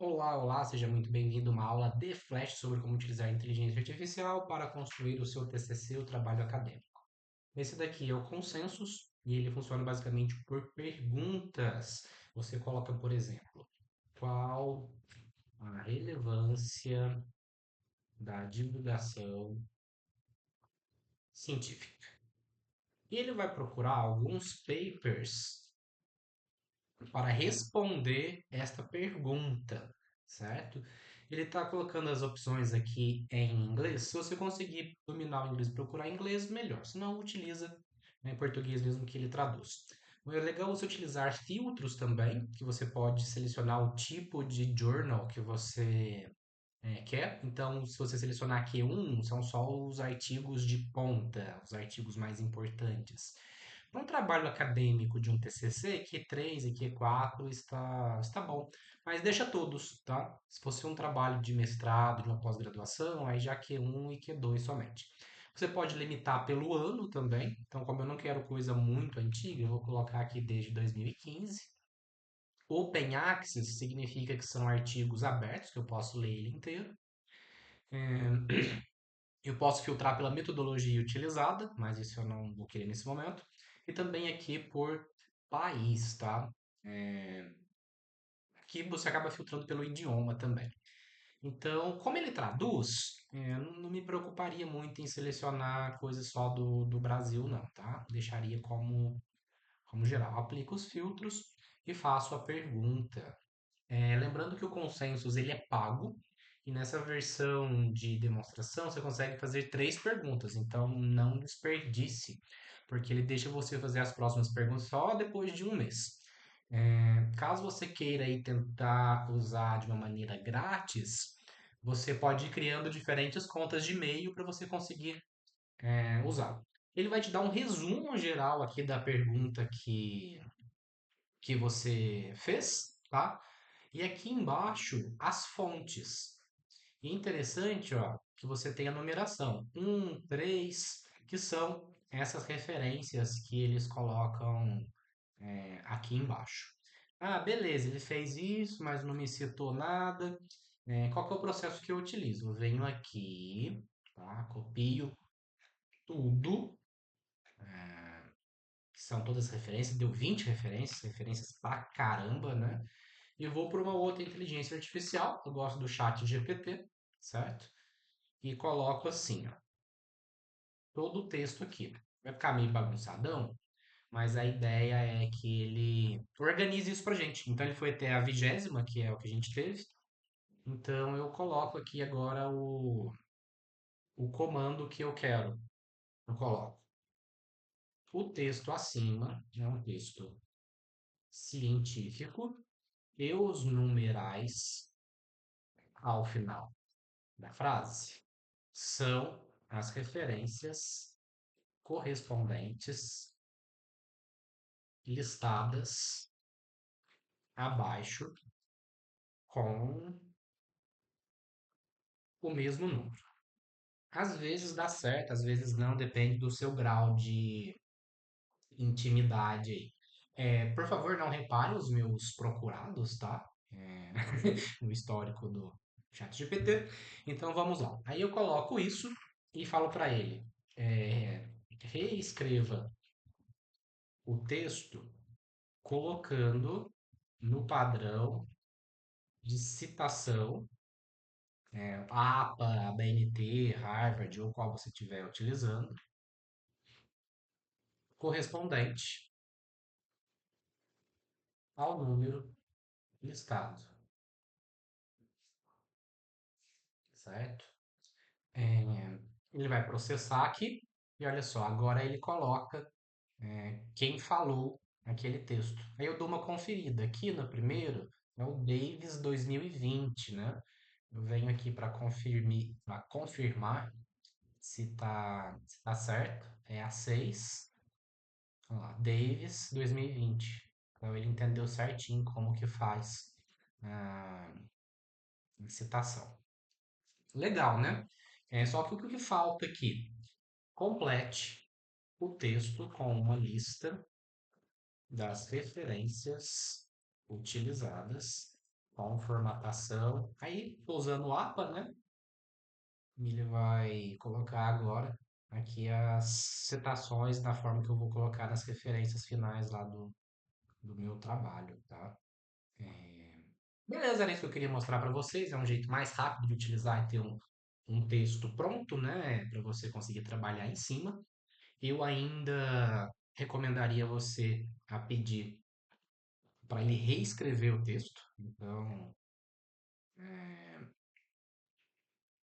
Olá, olá, seja muito bem-vindo a uma aula de Flash sobre como utilizar a inteligência artificial para construir o seu TCC, o trabalho acadêmico. Esse daqui é o Consensus e ele funciona basicamente por perguntas. Você coloca, por exemplo, qual a relevância da divulgação científica? E ele vai procurar alguns papers para responder esta pergunta, certo? Ele está colocando as opções aqui em inglês. Se você conseguir dominar o inglês e procurar em inglês, melhor. Se não, utiliza em português mesmo que ele traduz. É legal você utilizar filtros também, que você pode selecionar o tipo de journal que você quer. Então, se você selecionar Q1, são só os artigos de ponta, os artigos mais importantes. Para um trabalho acadêmico de um TCC, Q3 e Q4 está bom, mas deixa todos, tá? Se fosse um trabalho de mestrado, de uma pós-graduação, aí já Q1 e Q2 somente. Você pode limitar pelo ano também, então como eu não quero coisa muito antiga, eu vou colocar aqui desde 2015. Open Access significa que são artigos abertos, que eu posso ler ele inteiro. Eu posso filtrar pela metodologia utilizada, mas isso eu não vou querer nesse momento. E também aqui por país, tá? Aqui você acaba filtrando pelo idioma também. Então, como ele traduz, não me preocuparia muito em selecionar coisas só do Brasil, não, tá? Deixaria como geral. Aplico os filtros e faço a pergunta. Lembrando que o Consensus ele é pago e nessa versão de demonstração você consegue fazer três perguntas, então não desperdice, porque ele deixa você fazer as próximas perguntas só depois de um mês. Caso você queira aí tentar usar de uma maneira grátis, você pode ir criando diferentes contas de e-mail para você conseguir usar. Ele vai te dar um resumo geral aqui da pergunta que você fez, tá? E aqui embaixo, as fontes. E é interessante, ó, que você tem a numeração um, 3, que são essas referências que eles colocam aqui embaixo. Ah, beleza, ele fez isso, mas não me citou nada. Qual que é o processo que eu utilizo? Eu venho aqui, tá? Copio tudo, que são todas referências, deu 20 referências, referências pra caramba, né? E vou para uma outra inteligência artificial, eu gosto do chat GPT, certo? E coloco assim, ó, todo o texto aqui. Vai ficar meio bagunçadão, mas a ideia é que ele organize isso pra gente. Então ele foi até a 20ª, que é o que a gente teve. Então eu coloco aqui agora o comando que eu quero. Eu coloco o texto acima, é um texto científico, e os numerais ao final da frase são as referências correspondentes listadas abaixo com o mesmo número. Às vezes dá certo, às vezes não, depende do seu grau de intimidade aí. Por favor, não repare os meus procurados, tá? É, no histórico do ChatGPT. Então vamos lá. Aí eu coloco isso e falo para ele: reescreva o texto colocando no padrão de citação, a APA, a BNT, Harvard ou qual você estiver utilizando, correspondente ao número listado, certo? É, ele vai processar aqui e olha só, agora ele coloca quem falou aquele texto. Aí eu dou uma conferida. Aqui no primeiro é o Davis 2020, né? Eu venho aqui para confirmar se tá certo. É a 6. Vamos lá, Davis 2020. Então ele entendeu certinho como que faz a citação. Legal, né? Só que o que falta aqui? Complete o texto com uma lista das referências utilizadas com formatação. Aí, tô usando o APA, né? Ele vai colocar agora aqui as citações da forma que eu vou colocar nas referências finais lá do meu trabalho, tá? Beleza, era isso que eu queria mostrar para vocês. É um jeito mais rápido de utilizar e ter um texto pronto, né? Para você conseguir trabalhar em cima. Eu ainda recomendaria você a pedir para ele reescrever o texto. Então,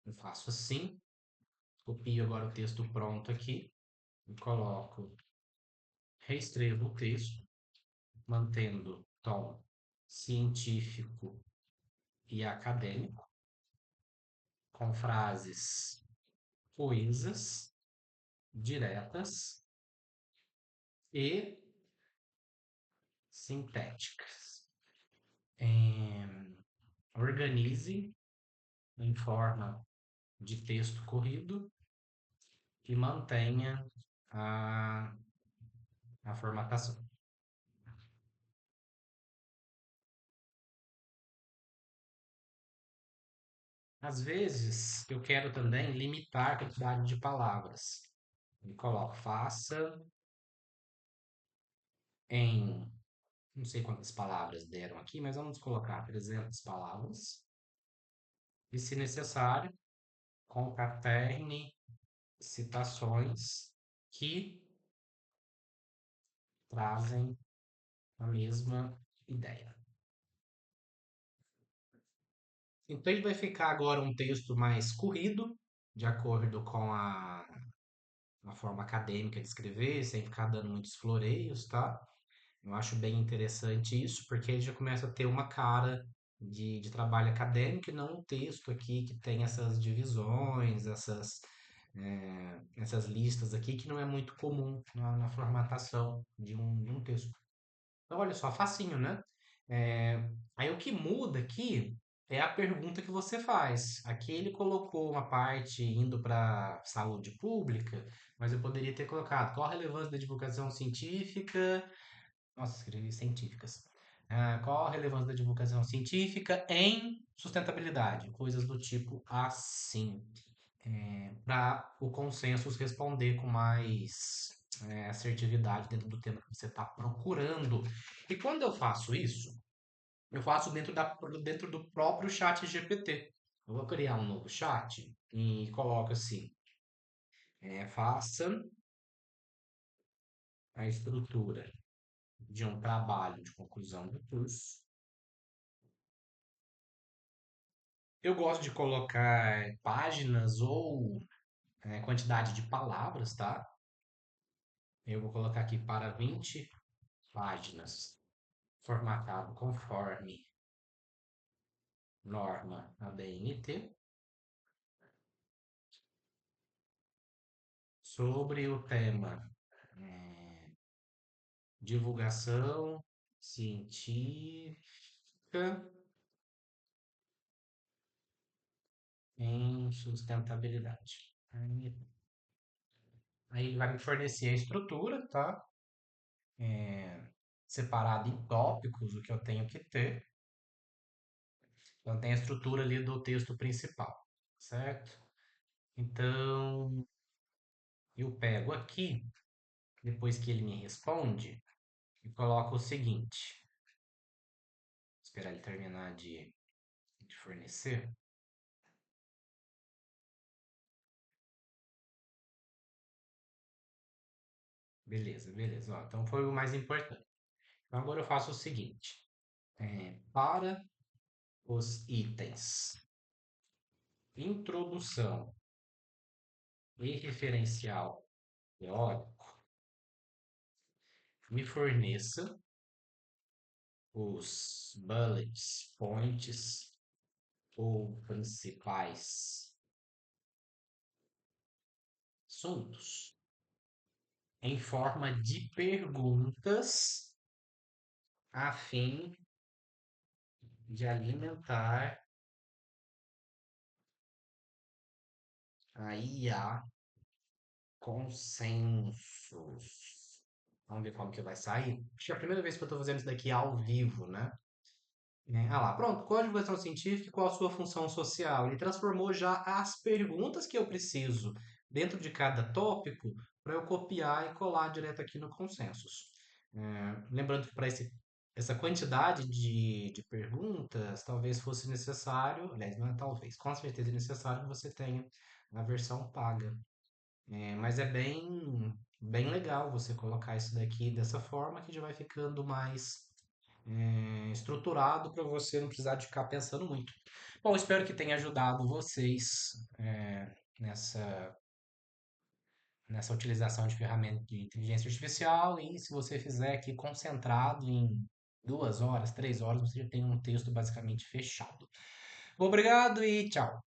eu faço assim, copio agora o texto pronto aqui e coloco, reescrevo o texto, mantendo tom científico e acadêmico, com frases coesas, diretas e sintéticas. Organize em forma de texto corrido e mantenha a, a formatação. Às vezes, eu quero também limitar a quantidade de palavras. E coloco, faça em, não sei quantas palavras deram aqui, mas vamos colocar 300 palavras. E, se necessário, concaterne citações que trazem a mesma ideia. Então, ele vai ficar agora um texto mais corrido, de acordo com a forma acadêmica de escrever, sem ficar dando muitos floreios, tá? Eu acho bem interessante isso, porque ele já começa a ter uma cara de trabalho acadêmico e não um texto aqui que tem essas divisões, essas listas aqui, que não é muito comum na formatação de um texto. Então, olha só, facinho, né? É, aí o que muda aqui é a pergunta que você faz. Aqui ele colocou uma parte indo para saúde pública, mas eu poderia ter colocado qual a relevância da divulgação científica. Nossa, escrevi científicas. Qual a relevância da divulgação científica em sustentabilidade? Coisas do tipo assim, para o consensus responder com mais assertividade dentro do tema que você está procurando. E quando eu faço isso, eu faço dentro do próprio chat GPT. Eu vou criar um novo chat e coloco assim, faça a estrutura de um trabalho de conclusão do curso. Eu gosto de colocar páginas ou quantidade de palavras, tá? Eu vou colocar aqui para 20 páginas, formatado conforme norma ABNT, sobre o tema divulgação científica em sustentabilidade. Aí ele vai me fornecer a estrutura, tá? Separado em tópicos, o que eu tenho que ter. Então tem a estrutura ali do texto principal, certo? Então eu pego aqui, depois que ele me responde, e coloco o seguinte: esperar ele terminar de fornecer. Beleza, beleza. Ó, então foi o mais importante. Então agora eu faço o seguinte: para os itens introdução e referencial teórico, me forneça os bullets, points ou principais assuntos em forma de perguntas a fim de alimentar a IA consensos. Vamos ver como que vai sair. Acho que é a primeira vez que eu estou fazendo isso daqui ao vivo, né? Ah lá, pronto, código de divulgação científica, qual a sua função social? Ele transformou já as perguntas que eu preciso dentro de cada tópico para eu copiar e colar direto aqui no Consensus. Lembrando que para essa quantidade de perguntas, talvez fosse necessário, aliás, não é talvez, com certeza é necessário que você tenha a versão paga. Mas é bem legal você colocar isso daqui dessa forma que já vai ficando mais estruturado para você não precisar de ficar pensando muito. Bom, espero que tenha ajudado vocês nessa, nessa utilização de ferramenta de inteligência artificial e se você fizer aqui concentrado em 2 horas, 3 horas, você já tem um texto basicamente fechado. Obrigado e tchau!